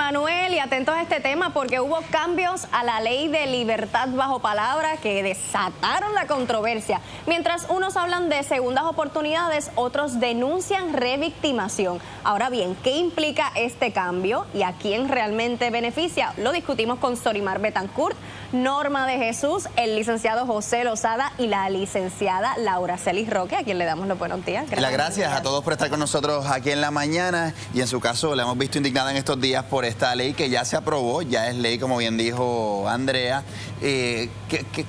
Manuel, y atentos a este tema porque hubo cambios a la ley de libertad bajo palabra que desataron la controversia. Mientras unos hablan de segundas oportunidades, otros denuncian revictimación. Ahora bien, ¿qué implica este cambio y a quién realmente beneficia? Lo discutimos con Sorimar Betancourt, Norma de Jesús, el licenciado José Lozada y la licenciada Laura Celis Roque, a quien le damos los buenos días. Gracias a todos por estar con nosotros aquí en la mañana, y en su caso la hemos visto indignada en estos días por esta ley que ya se aprobó, ya es ley, como bien dijo Andrea. ¿Qué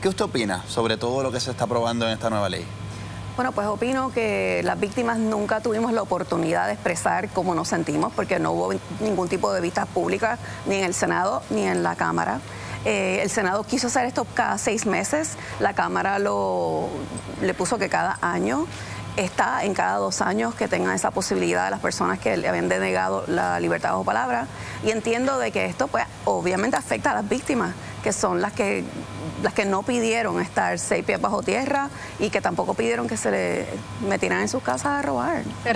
usted opina sobre todo lo que se está aprobando en esta nueva ley? Bueno, pues opino que las víctimas nunca tuvimos la oportunidad de expresar cómo nos sentimos, porque no hubo ningún tipo de vistas públicas, ni en el Senado ni en la Cámara. El Senado quiso hacer esto cada 6 meses, la Cámara le puso que cada año. Está en cada 2 años que tengan esa posibilidad a las personas que le habían denegado la libertad bajo palabra. Y entiendo de que esto pues obviamente afecta a las víctimas, que son las que no pidieron estar 6 pies bajo tierra y que tampoco pidieron que se le metieran en sus casas a robar. Se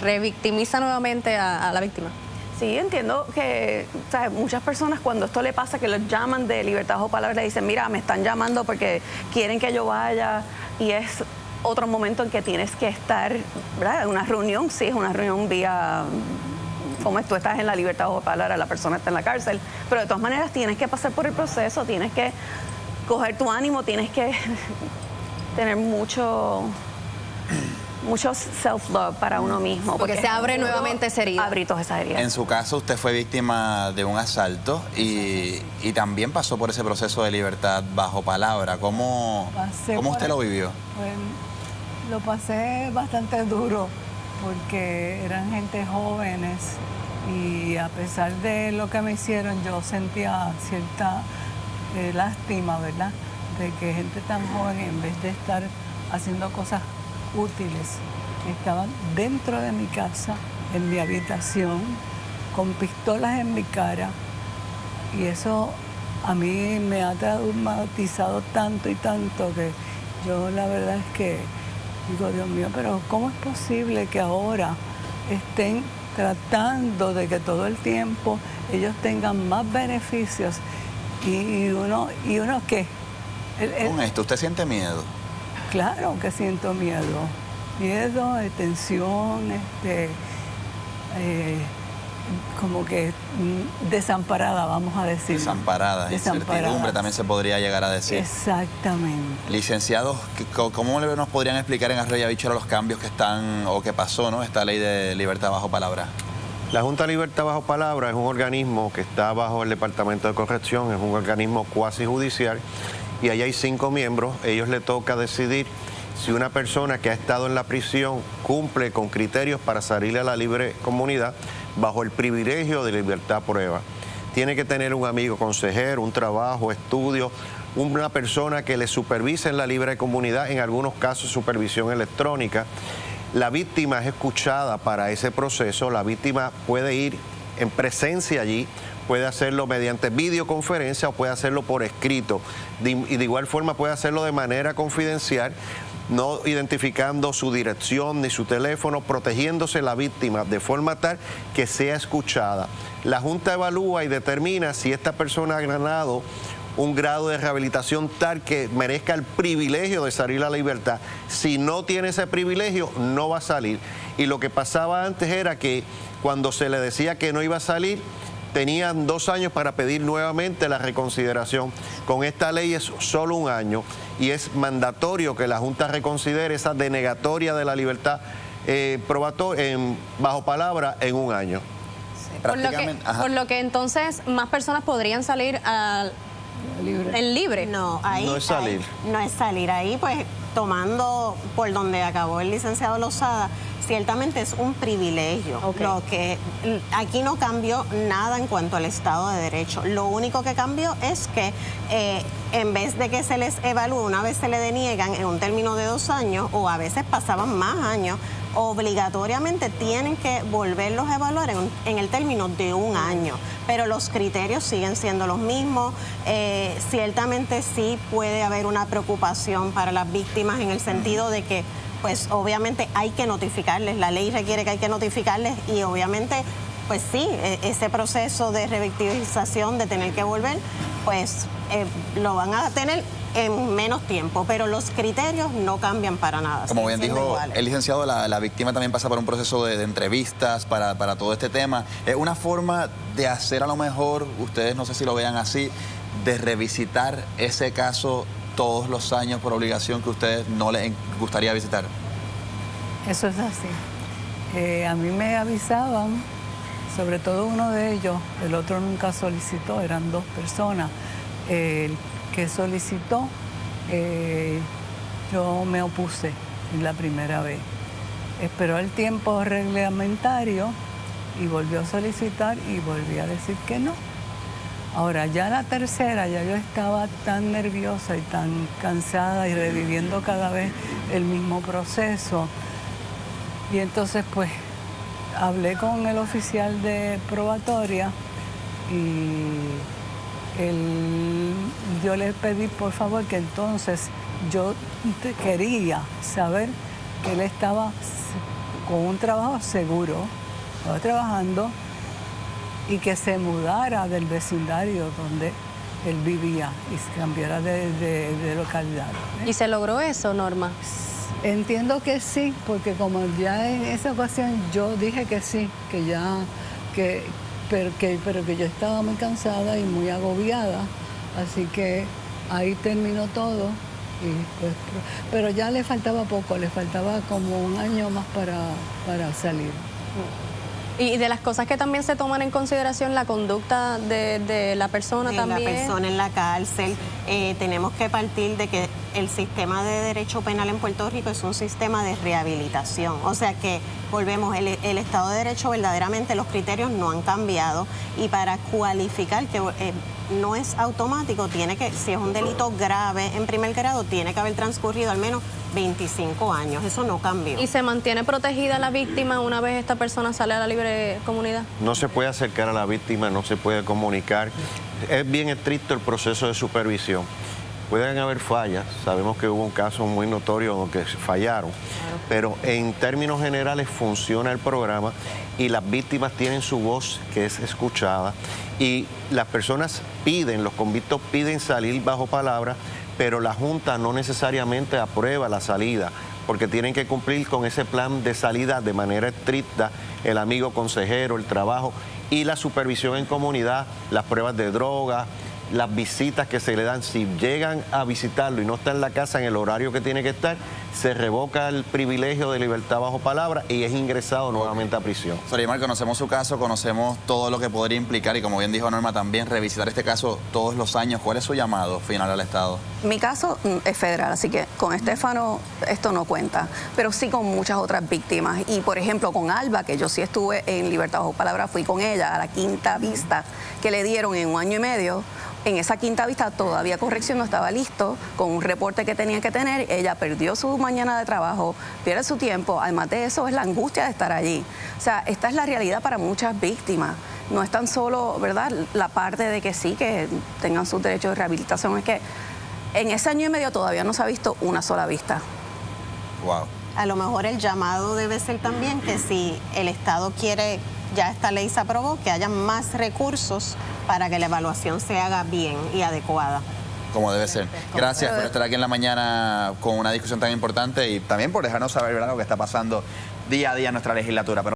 revictimiza nuevamente a la víctima. Sí, entiendo que, ¿sabes? Muchas personas cuando esto le pasa, que los llaman de libertad bajo palabra, le dicen, mira, me están llamando porque quieren que yo vaya, y es otro momento en que tienes que estar, ¿verdad? En una reunión, sí, es una reunión vía, como tú estás en la libertad bajo palabra, la persona está en la cárcel, pero de todas maneras tienes que pasar por el proceso, tienes que coger tu ánimo, tienes que tener mucho self-love para uno mismo. Porque se abre nuevamente esa herida. Abrir todas esas heridas. En su caso, usted fue víctima de un asalto y también pasó por ese proceso de libertad bajo palabra. ¿Cómo usted lo vivió? Pues, lo pasé bastante duro porque eran gente jóvenes y a pesar de lo que me hicieron, yo sentía cierta lástima, ¿verdad? De que gente tan joven, en vez de estar haciendo cosas útiles, estaban dentro de mi casa, en mi habitación, con pistolas en mi cara, y eso a mí me ha traumatizado tanto y tanto que yo la verdad es que digo, Dios mío, pero ¿cómo es posible que ahora estén tratando de que todo el tiempo ellos tengan más beneficios y uno qué? Con esto, ¿usted siente miedo? Claro que siento miedo, tensión, como que desamparada, vamos a decir. Desamparada, incertidumbre también se podría llegar a decir. Exactamente. Licenciados, ¿cómo nos podrían explicar en Arroyo Habichuela los cambios que están o que pasó, ¿no? Esta ley de libertad bajo palabra? La Junta de Libertad bajo palabra es un organismo que está bajo el Departamento de Corrección, es un organismo cuasi judicial, y allá hay 5 miembros. Ellos le toca decidir si una persona que ha estado en la prisión cumple con criterios para salir a la libre comunidad bajo el privilegio de libertad a prueba. Tiene que tener un amigo consejero, un trabajo, estudio, una persona que le supervise en la libre comunidad, en algunos casos supervisión electrónica. La víctima es escuchada para ese proceso, la víctima puede ir en presencia allí, puede hacerlo mediante videoconferencia o puede hacerlo por escrito, y de igual forma puede hacerlo de manera confidencial, no identificando su dirección ni su teléfono, protegiéndose la víctima de forma tal que sea escuchada. La Junta evalúa y determina si esta persona ha ganado un grado de rehabilitación tal que merezca el privilegio de salir a la libertad. Si no tiene ese privilegio, no va a salir. Y lo que pasaba antes era que cuando se le decía que no iba a salir, tenían 2 años para pedir nuevamente la reconsideración. Con esta ley es solo 1 año y es mandatorio que la Junta reconsidere esa denegatoria de la libertad bajo palabra en 1 año. Sí, por lo que entonces más personas podrían salir en libre. No, ahí no es salir. No es salir. Ahí, pues, tomando por donde acabó el licenciado Lozada, ciertamente es un privilegio. Okay. Lo que aquí no cambió nada en cuanto al Estado de Derecho. Lo único que cambió es que en vez de que se les evalúe, una vez se le deniegan en un término de 2 años, o a veces pasaban más años, obligatoriamente tienen que volverlos a evaluar en el término de 1 año. Pero los criterios siguen siendo los mismos. Ciertamente sí puede haber una preocupación para las víctimas en el sentido de que, pues obviamente hay que notificarles, la ley requiere que hay que notificarles, y obviamente pues sí, ese proceso de revictimización, de tener que volver, pues lo van a tener en menos tiempo, pero los criterios no cambian para nada. Como bien dijo el licenciado, la víctima también pasa por un proceso de entrevistas para todo este tema. Es una forma de hacer, a lo mejor, ustedes no sé si lo vean así, de revisitar ese caso todos los años por obligación que a ustedes no les gustaría visitar. Eso es así. A mí me avisaban, sobre todo uno de ellos, el otro nunca solicitó, eran 2 personas. El que solicitó, yo me opuse la primera vez. Esperó el tiempo reglamentario y volvió a solicitar y volví a decir que no. Ahora, ya la tercera, ya yo estaba tan nerviosa y tan cansada y reviviendo cada vez el mismo proceso. Y entonces, pues, hablé con el oficial de probatoria y yo le pedí, por favor, que entonces yo quería saber que él estaba con un trabajo seguro, estaba trabajando, y que se mudara del vecindario donde él vivía y se cambiara de localidad. ¿Y se logró eso, Norma? Entiendo que sí, porque como ya en esa ocasión yo dije que sí, que ya, pero que yo estaba muy cansada y muy agobiada, así que ahí terminó todo, y pues, pero ya le faltaba poco, le faltaba como un año más para salir. Y de las cosas que también se toman en consideración, la conducta de la persona también. La persona en la cárcel. Tenemos que partir de que el sistema de derecho penal en Puerto Rico es un sistema de rehabilitación. O sea que, volvemos, el Estado de Derecho verdaderamente los criterios no han cambiado, y para cualificar, que no es automático, tiene que, si es un delito grave en primer grado, tiene que haber transcurrido al menos 25 años. Eso no cambió. ¿Y se mantiene protegida la víctima una vez esta persona sale a la libre comunidad? No se puede acercar a la víctima, no se puede comunicar. Es bien estricto el proceso de supervisión. Pueden haber fallas, sabemos que hubo un caso muy notorio donde fallaron, pero en términos generales funciona el programa y las víctimas tienen su voz que es escuchada, y las personas piden, los convictos piden salir bajo palabra, pero la Junta no necesariamente aprueba la salida, porque tienen que cumplir con ese plan de salida de manera estricta, el amigo consejero, el trabajo y la supervisión en comunidad, las pruebas de droga, las visitas que se le dan. Si llegan a visitarlo y no está en la casa en el horario que tiene que estar, se revoca el privilegio de libertad bajo palabra y es ingresado nuevamente a prisión. Sorimar, conocemos su caso, conocemos todo lo que podría implicar, y como bien dijo Norma también, revisitar este caso todos los años. ¿Cuál es su llamado final al Estado? Mi caso es federal, así que con Estefano esto no cuenta, pero sí con muchas otras víctimas. Y por ejemplo con Alba, que yo sí estuve en libertad bajo palabra, fui con ella a la quinta vista que le dieron en 1 año y medio. En esa quinta vista todavía corrección no estaba listo, con un reporte que tenía que tener. Ella perdió su mañana de trabajo, pierde su tiempo. Además de eso, es la angustia de estar allí. O sea, esta es la realidad para muchas víctimas. No es tan solo, ¿verdad?, la parte de que sí, que tengan sus derechos de rehabilitación. Es que en ese 1 año y medio todavía no se ha visto una sola vista. Wow. A lo mejor el llamado debe ser también que si el Estado quiere, ya esta ley se aprobó, que haya más recursos para que la evaluación se haga bien y adecuada. Como debe ser. Gracias por estar aquí en la mañana con una discusión tan importante y también por dejarnos saber, ¿verdad?, lo que está pasando día a día en nuestra legislatura.